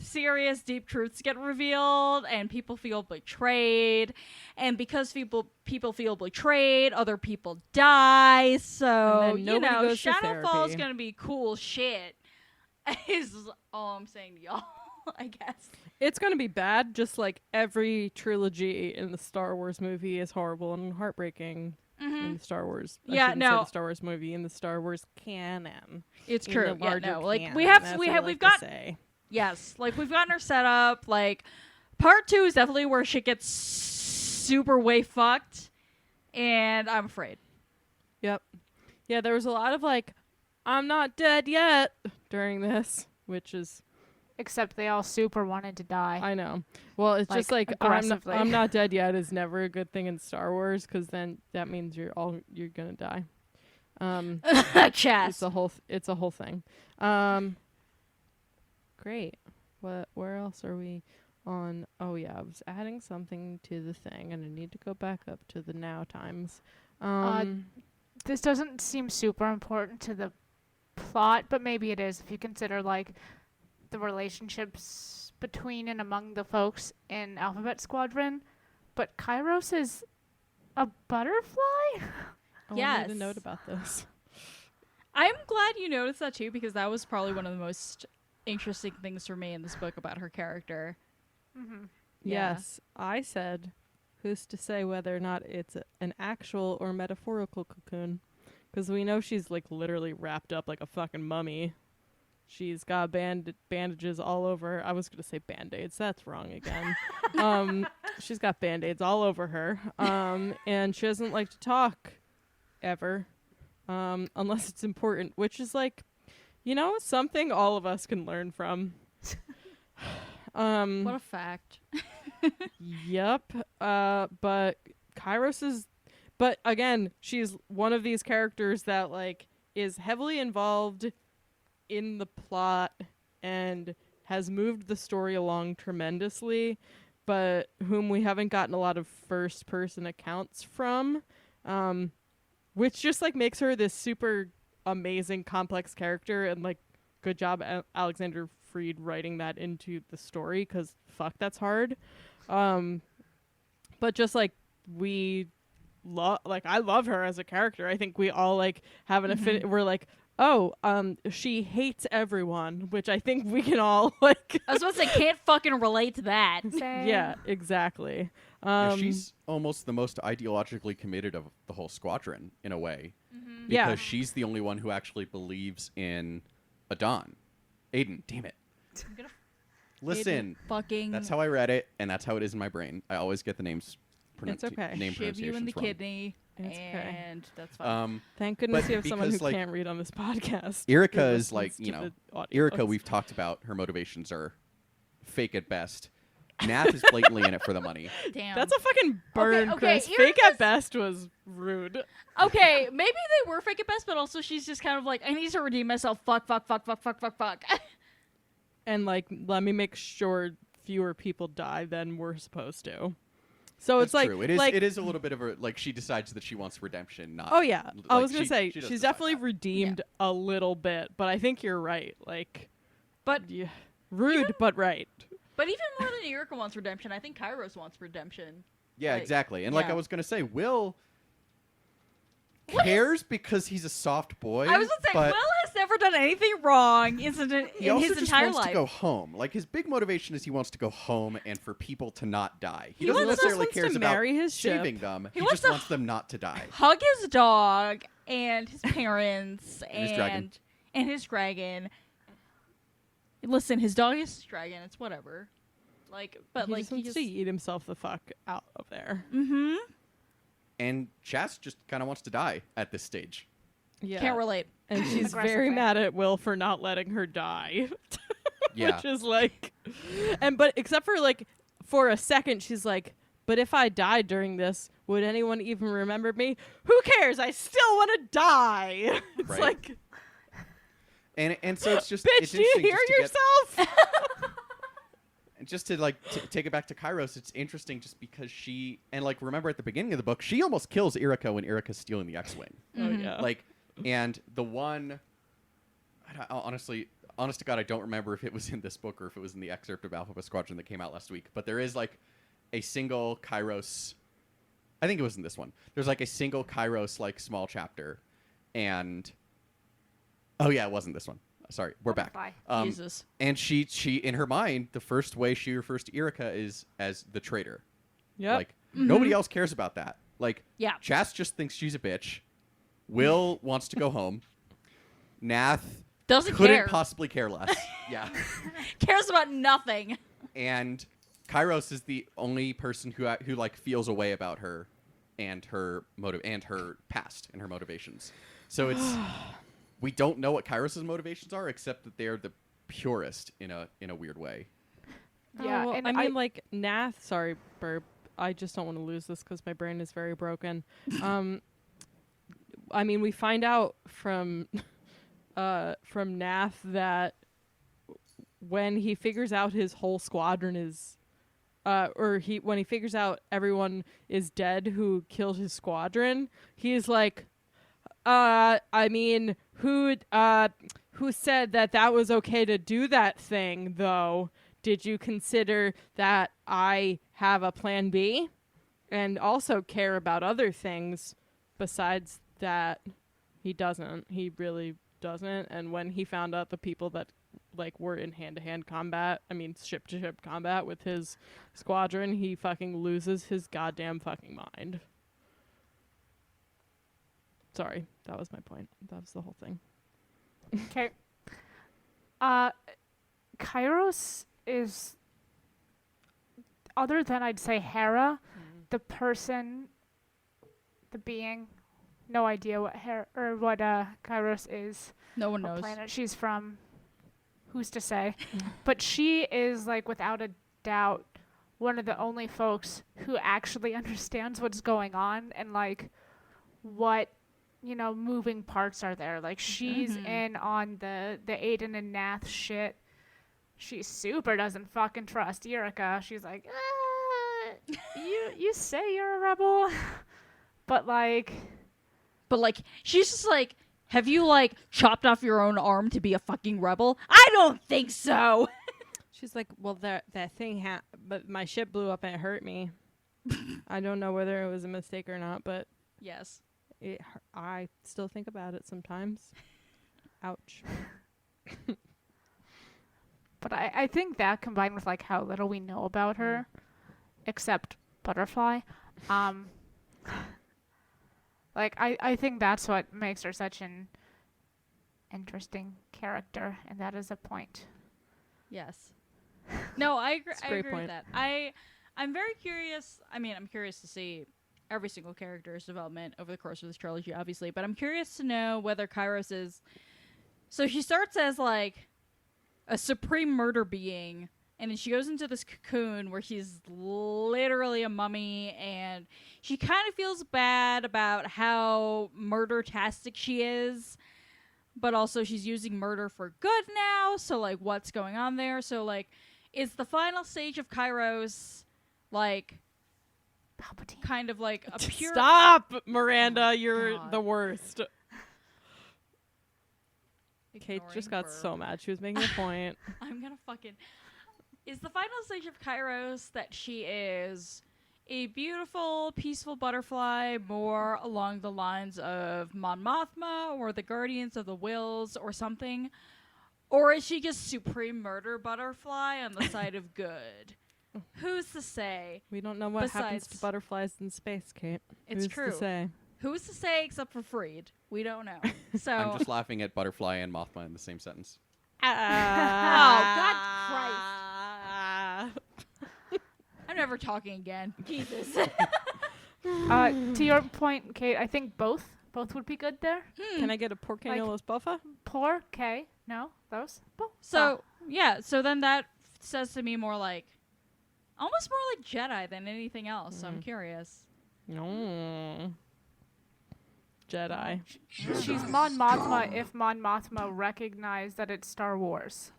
serious deep truths get revealed and people feel betrayed, and because people feel betrayed, other people die. So And then you nobody know, goes to Shadowfall is therapy. gonna be cool shit. Is all I'm saying to y'all. I guess. It's gonna be bad, just like every trilogy in the Star Wars movie is horrible and heartbreaking. In the Star Wars, I Yeah, shouldn't say no. the Star Wars movie in the Star Wars canon. It's In true. the Yeah, larger no. Like canon, we have that's we what I have like we've to got say. yes, like we've gotten her set up. Like part 2 is definitely where shit gets super way fucked, and I'm afraid. Yep. Yeah, there was a lot of like, I'm not dead yet during this, which is Except they all super wanted to die. I know. Well, it's just Like, like aggressively. I'm not dead yet is never a good thing in Star Wars because then that means you're gonna die. Chess. It's a whole thing. Great. Where else are we on? Oh yeah, I was adding something to the thing, and I need to go back up to the now times. This doesn't seem super important to the plot, but maybe it is if you consider like the relationships between and among the folks in Alphabet Squadron. But Kairos is a butterfly? I made Yes. a note about this. I'm glad you noticed that too, because that was probably one of the most interesting things for me in this book about her character. Mm-hmm. Yeah. Yes, I said, who's to say whether or not it's an actual or metaphorical cocoon? Because we know she's like literally wrapped up like a fucking mummy. She's got bandages all over. I was going to say Band-Aids. That's wrong again. She's got Band-Aids all over her. And she doesn't like to talk ever. Unless it's important, which is like, you know, something all of us can learn from. What a fact. Yep. But Kairos is, but again, she's one of these characters that like is heavily involved in the plot and has moved the story along tremendously, but whom we haven't gotten a lot of first person accounts from, which just like makes her this super amazing complex character. And like, good job Alexander Freed writing that into the story, because fuck, that's hard. But just like we I love her as a character. I think we all like have an affinity. We're like, oh, she hates everyone, which I think we can all like. I was about to say, can't fucking relate to that. Yeah, exactly. Yeah, she's almost the most ideologically committed of the whole squadron in a way, because Yeah. she's the only one who actually believes in Adon. Aiden, damn it! I'm gonna Listen, fucking that's how I read it, and that's how it is in my brain. I always get the names. It's okay. Name shiv you in the pronunciations wrong. kidney, It's okay. and that's fine. Thank goodness but you have someone who because, like, can't read on this podcast. Erica who is like, listens to the audiobooks. Erica, we've talked about her motivations are fake at best. Nath is blatantly in it for the money. Damn. That's a fucking burn, okay, Chris. Fake Erica's- at best was rude. Okay, maybe they were fake at best, but also she's just kind of like, I need to redeem myself. Fuck. And like, let me make sure fewer people die than we're supposed to. So it's That's like, true. It is. like, It is a little bit of a like she decides that she wants redemption. Not. oh yeah, I like, was gonna say she does she's decide definitely that. redeemed a little bit, but I think you're right. Like, But yeah, rude but right. but even more than Eureka wants redemption, I think Kairos wants redemption. Yeah, Like, exactly. And like yeah. I was gonna say, Will cares because he's a soft boy. I was gonna say, but Will has never done anything wrong in he also his just entire wants life. to go home. Like his big motivation is he wants to go home and for people to not die. He, He doesn't wants- necessarily wants to cares about marry his ship. saving them. He He, wants just to wants them not to die. Hug his dog and his parents his dragon. and his dragon. Listen, his dog is his dragon. It's whatever. Like, but He like just wants to eat himself the fuck out of there. Mm-hmm. And Chas just kind of wants to die at this stage. Yeah, Can't relate. and she's very Aggressively. mad at Will for not letting her die. Yeah. Which is like, but except for like, for a second, she's like, but if I died during this, would anyone even remember me? Who cares? I still want to die. It's Right. like, And so it's just bitch, it's do you interesting hear just to get- yourself? And just to like take it back to Kairos, it's interesting just because she and like remember at the beginning of the book, she almost kills Erica when Erica's stealing the X-wing. Oh yeah. Like, and the one, honestly, honest to God, I don't remember if it was in this book or if it was in the excerpt of Alphabet Squadron that came out last week. But there is like a single Kairos. I think it was in this one. There's like a single Kairos like small chapter, and oh yeah, it wasn't this one. Sorry, we're back. Butterfly. Jesus. And she in her mind, the first way she refers to Erica is as the traitor. Yep. Like nobody else cares about that. Like Yeah. Chas just thinks she's a bitch. Will wants to go home. Nath Doesn't couldn't care. possibly care less. Yeah. Cares about nothing. And Kairos is the only person who like feels a way about her and her motive and her past and her motivations. So it's we don't know what Kairos' motivations are except that they are the purest in a weird way. Yeah, Oh, well, and I mean, like Nath. Sorry, Burp. I just don't want to lose this because my brain is very broken. I mean, we find out from Nath that when he figures out his whole squadron is, when he figures out everyone is dead who killed his squadron, he's like, I mean, who said that was okay to do that thing though? Did you consider that I have a plan B and also care about other things besides that? He doesn't. He really doesn't. And when he found out the people that like were in hand-to-hand combat, I mean ship-to-ship combat with his squadron, he fucking loses his goddamn fucking mind. Sorry, that was my point. That was the whole thing. Okay. Kairos is, other than I'd say Hera, the person, the being, no idea what what Kairos is, No one what knows. planet she's from, who's to say? But she is like without a doubt one of the only folks who actually understands what's going on and like what moving parts are there. Like she's in on the Aiden and Nath shit. She super doesn't fucking trust Eureka. She's like, you say you're a rebel, but like she's just like, have you like chopped off your own arm to be a fucking rebel? I don't think so. She's like, well, that thing but my ship blew up and it hurt me. I don't know whether it was a mistake or not, but Yes. I still think about it sometimes. Ouch. But I think that combined with like how little we know about her, except Butterfly, like I think that's what makes her such an interesting character, and that is a point. Yes. No, I agree. It's a I great agree with point. that. I'm very curious. I mean, I'm curious to see every single character's development over the course of this trilogy, obviously. But I'm curious to know whether Kairos is. So she starts as like a supreme murder being, and then she goes into this cocoon where she's literally a mummy, and she kind of feels bad about how murder-tastic she is. But also she's using murder for good now, so like what's going on there? So like is the final stage of Kairos like Palpatine. kind of like a pure Stop, Miranda. You're God. the worst. Kate Ignoring just got verb. so mad. She was making a point. I'm gonna fucking is the final stage of Kairos that she is a beautiful, peaceful butterfly more along the lines of Mon Mothma or the Guardians of the Wills or something? Or is she just supreme murder butterfly on the side of good? Who's to say? We don't know what happens to Besides- butterflies in space, Kate. It's Who's true. to say? Who's to say except for Freed? We don't know. So I'm just laughing at Butterfly and Mothma in the same sentence. God I'm never talking again. Jesus. To your point, Kate, I think both would be good there. Can I get a porcanulus buffa? Poor K. No, those. Both. So yeah, so then that says to me more like almost more like Jedi than anything else. So I'm curious. No. Jedi. She's Mon Mothma if Mon Mothma recognized that it's Star Wars.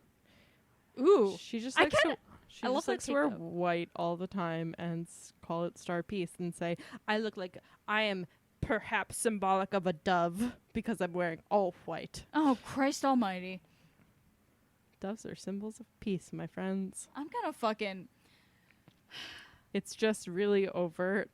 Ooh. She just I likes to. kinda- She I love just that likes to take, wear though. white all the time and call it Star Peace and say, "I look like I am perhaps symbolic of a dove because I'm wearing all white." Oh Christ Almighty! Doves are symbols of peace, my friends. I'm gonna fucking. It's just really overt,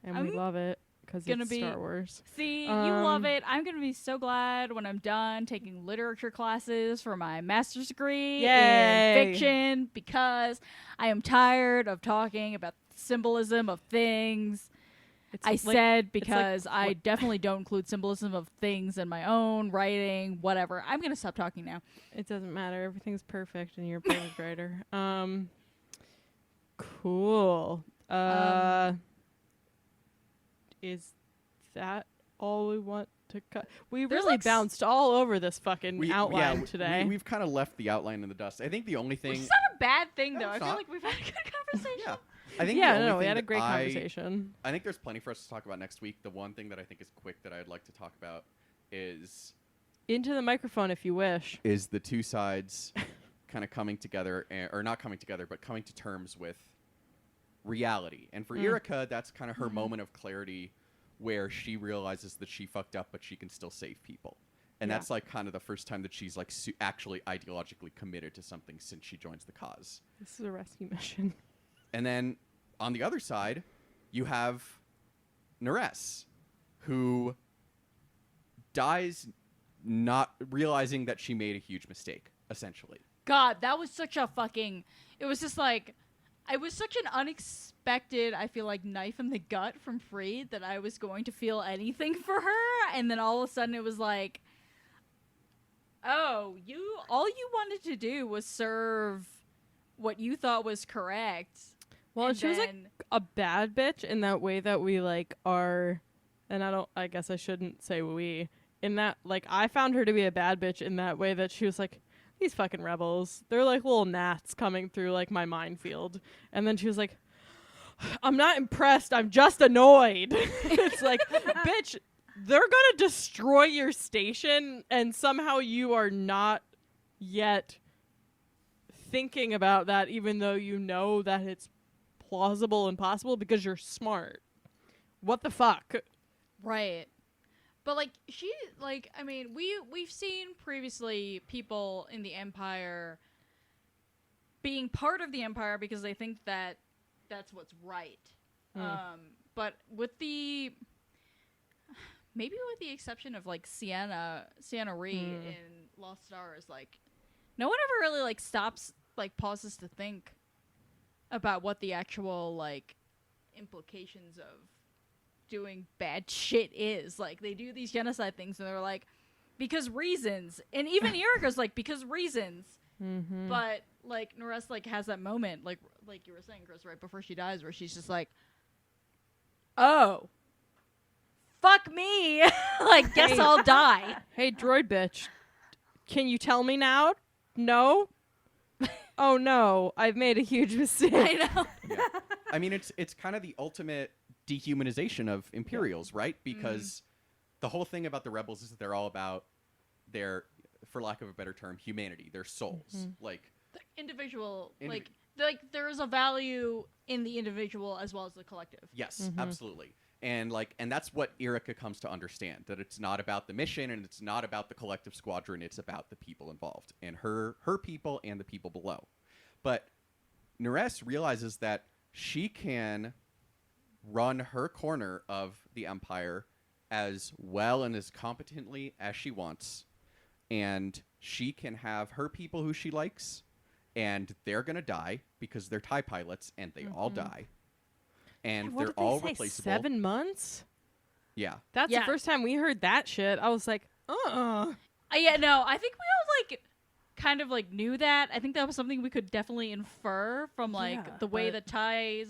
and we I'm love it because gonna it's be- Star Wars. See, you love Um, it. I'm gonna be so glad when I'm done taking literature classes for my master's degree Yay. in fiction because I am tired of talking about symbolism of things. It's I like- said like because I what- definitely don't include symbolism of things in my own writing, whatever. I'm gonna stop talking now. It doesn't matter. Everything's perfect, and you're a perfect writer. Cool. Is that all we want to cut? We There's really like bounced all over this fucking outline today. We've kind of left the outline in the dust. I think the only Which thing. is not a bad thing, No, though. I it's feel not. like we've had a good conversation. Yeah. I think yeah, the only no, we thing had a that great I- conversation. I think there's plenty for us to talk about next week. The one thing that I think is quick that I'd like to talk about is Into the microphone if you wish. the two sides kind of coming together, or not coming together, but coming to terms with reality. And for Erika, that's kind of her moment of clarity where she realizes that she fucked up, but she can still save people. And Yeah. that's like kind of the first time that she's like actually ideologically committed to something since she joins the cause. This is a rescue mission. And then on the other side, you have Nares, who dies not realizing that she made a huge mistake, essentially. God, that was such a fucking. It was just like. It was such an unexpected, I feel like, knife in the gut from Freed that I was going to feel anything for her. And then all of a sudden it was like. Oh, all you wanted to do was serve what you thought was correct. Well, and she was like then- a bad bitch in that way that we like are, and I guess I shouldn't say we, in that like I found her to be a bad bitch in that way that she was like, these fucking rebels, they're like little gnats coming through like my minefield. And then she was like, I'm not impressed, I'm just annoyed. It's like, bitch, they're gonna destroy your station and somehow you are not yet thinking about that, even though you know that it's plausible and possible because you're smart. What the fuck? Right. But like I mean, we've seen previously people in the Empire being part of the Empire because they think that that's what's right. But with the exception of like Sienna Ree in Lost Stars, like no one ever really like stops, like pauses to think about what the actual like implications of doing bad shit is. Like they do these genocide things and they're like, because reasons, and even Eureka's like, because reasons. But like Nerys like has that moment, like you were saying, Chris, right before she dies, where she's just like, oh, fuck me. Like, guess I'll die. Hey, droid bitch, can you tell me now? No? Oh no, I've made a huge mistake. I know. Yeah. I mean, it's kind of the ultimate dehumanization of Imperials, right? Because the whole thing about the rebels is that they're all about their, for lack of a better term, humanity, their souls. Like The individual, like there is a value in the individual as well as the collective. yes, absolutely. And that's what Yrica comes to understand, that it's not about the mission and it's not about the collective squadron, it's about the people involved and her people and the people below. But Nerys realizes that she can run her corner of the Empire as well and as competently as she wants, and she can have her people who she likes, and they're gonna die because they're TIE pilots and they all die. And What they're did they all say, replaceable. 7 months? Yeah. That's Yeah. the first time we heard that shit. I was like, Yeah, no, I think we all like kind of like knew that. I think that was something we could definitely infer from like Yeah, the way but- the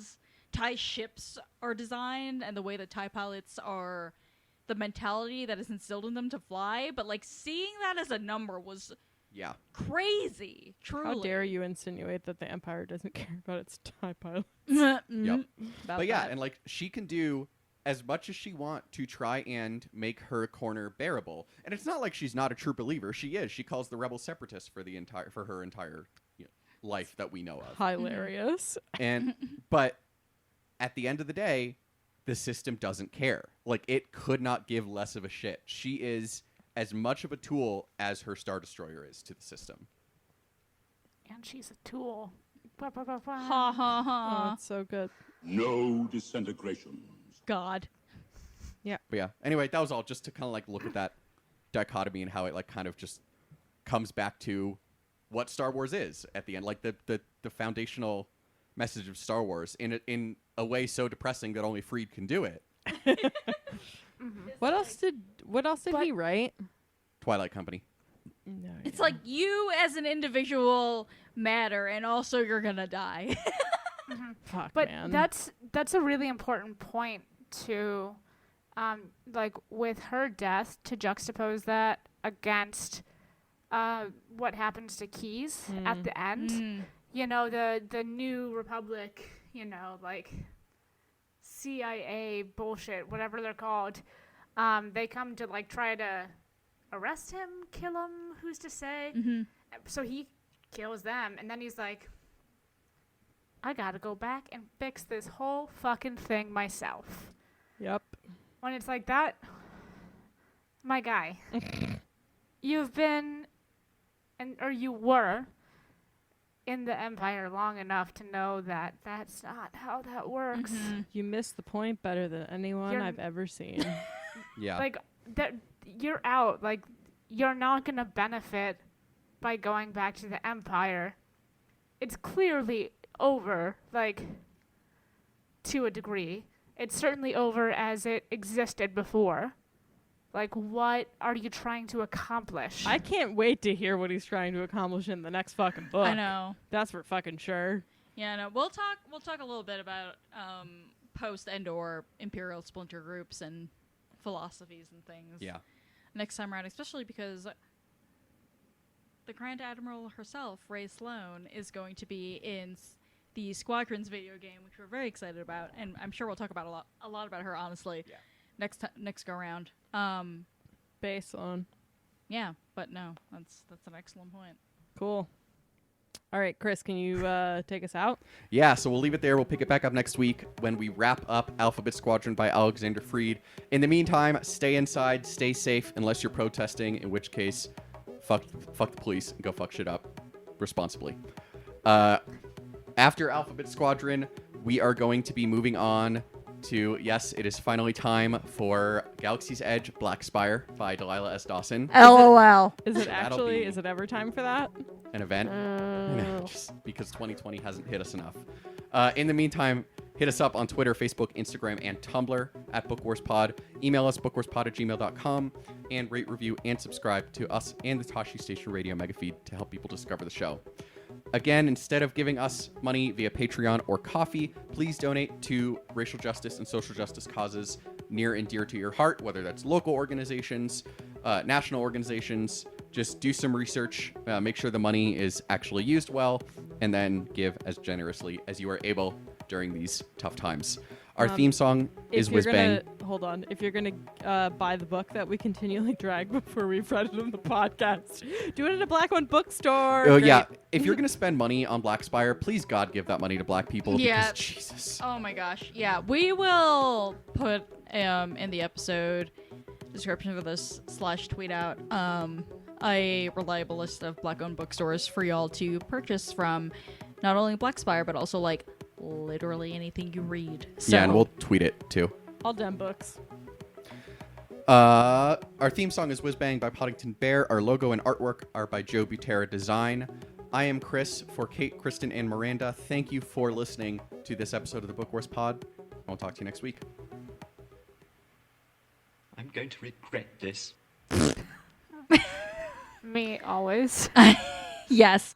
TIE ships are designed and the way the TIE pilots are, the mentality that is instilled in them to fly. But like seeing that as a number was Yeah. crazy. Truly. how dare you insinuate that the Empire doesn't care about its TIE pilots? Yep. About But yeah, that. and like she can do as much as she want to try and make her corner bearable. And it's not like she's not a true believer. She is. She calls the rebel separatists for her entire life that we know of. Hilarious. And but at the end of the day, the system doesn't care. Like it could not give less of a shit. She is as much of a tool as her Star Destroyer is to the system. And she's a tool. Bah, bah, bah, bah. Ha ha Oh, ha. it's so good. No disintegrations. God. But yeah, anyway, that was all just to kind of like look at that dichotomy and how it like kind of just comes back to what Star Wars is at the end, like the foundational message of Star Wars in a way so depressing that only Freed can do it. What else did But- he write? Twilight Company. No, It's like you as an individual matter, and also you're gonna die. fuck, But man. that's a really important point to, like with her death, to juxtapose that against what happens to Keyes at the end. You know, the New Republic, you know, like CIA bullshit, whatever they're called. They come to like try to arrest him, kill him, who's to say? So he kills them, and then he's like, I gotta go back and fix this whole fucking thing myself. Yep. When it's like that, my guy, you've been, or you were, in the Empire long enough to know that that's not how that works. You missed the point better than anyone You're- I've ever seen. Yeah. Like, that you're out. Like, you're not gonna benefit by going back to the Empire. It's clearly over, like, to a degree. It's certainly over as it existed before. Like, what are you trying to accomplish? I can't wait to hear what he's trying to accomplish in the next fucking book. I know. That's for fucking sure. Yeah, no. We'll talk a little bit about post Endor Imperial splinter groups and philosophies and things. Yeah. Next time around, especially because the Grand Admiral herself, Ray Sloan, is going to be in the Squadrons video game, which we're very excited about, and I'm sure we'll talk about a lot about her, honestly. Yeah. Next go around. Base on. Yeah, but no, that's an excellent point. Cool. All right, Chris, can you take us out? Yeah, so we'll leave it there. We'll pick it back up next week when we wrap up Alphabet Squadron by Alexander Freed. In the meantime, stay inside, stay safe, unless you're protesting, in which case, fuck the police and go fuck shit up responsibly. After Alphabet Squadron, we are going to be moving on to, yes, it is finally time for Galaxy's Edge Black Spire by Delilah S. Dawson. LOL. Is it That'll actually? be- Is it ever time for that? An event. Just because 2020 hasn't hit us enough. In the meantime, hit us up on Twitter, Facebook, Instagram, and Tumblr at BookWarsPod. Email us, bookwarspod@gmail.com, and rate, review, and subscribe to us and the Tashi Station Radio Mega Feed to help people discover the show. Again, instead of giving us money via Patreon or Coffee, please donate to racial justice and social justice causes near and dear to your heart, whether that's local organizations, national organizations. Just do some research, make sure the money is actually used well, and then give as generously as you are able during these tough times. Our theme song is Whiz Bang. Hold on. If you're gonna buy the book that we continually drag before we've read it on the podcast, do it at a Black One bookstore. Oh Great. yeah, if you're gonna spend money on Black Spire, please God give that money to Black people. Yeah. Because Jesus. Oh my gosh. Yeah, we will put in the episode description for this / tweet out a reliable list of Black-owned bookstores for y'all to purchase from, not only Black Spire but also like literally anything you read. So, Yeah, and we'll tweet it too. All dem books. Our theme song is Whiz Bang by Poddington Bear. Our logo and artwork are by Joe Butera Design. I am Chris for Kate, Kristen, and Miranda. Thank you for listening to this episode of the Book Wars Pod. I'll talk to you next week. I'm going to regret this. Me always. yes.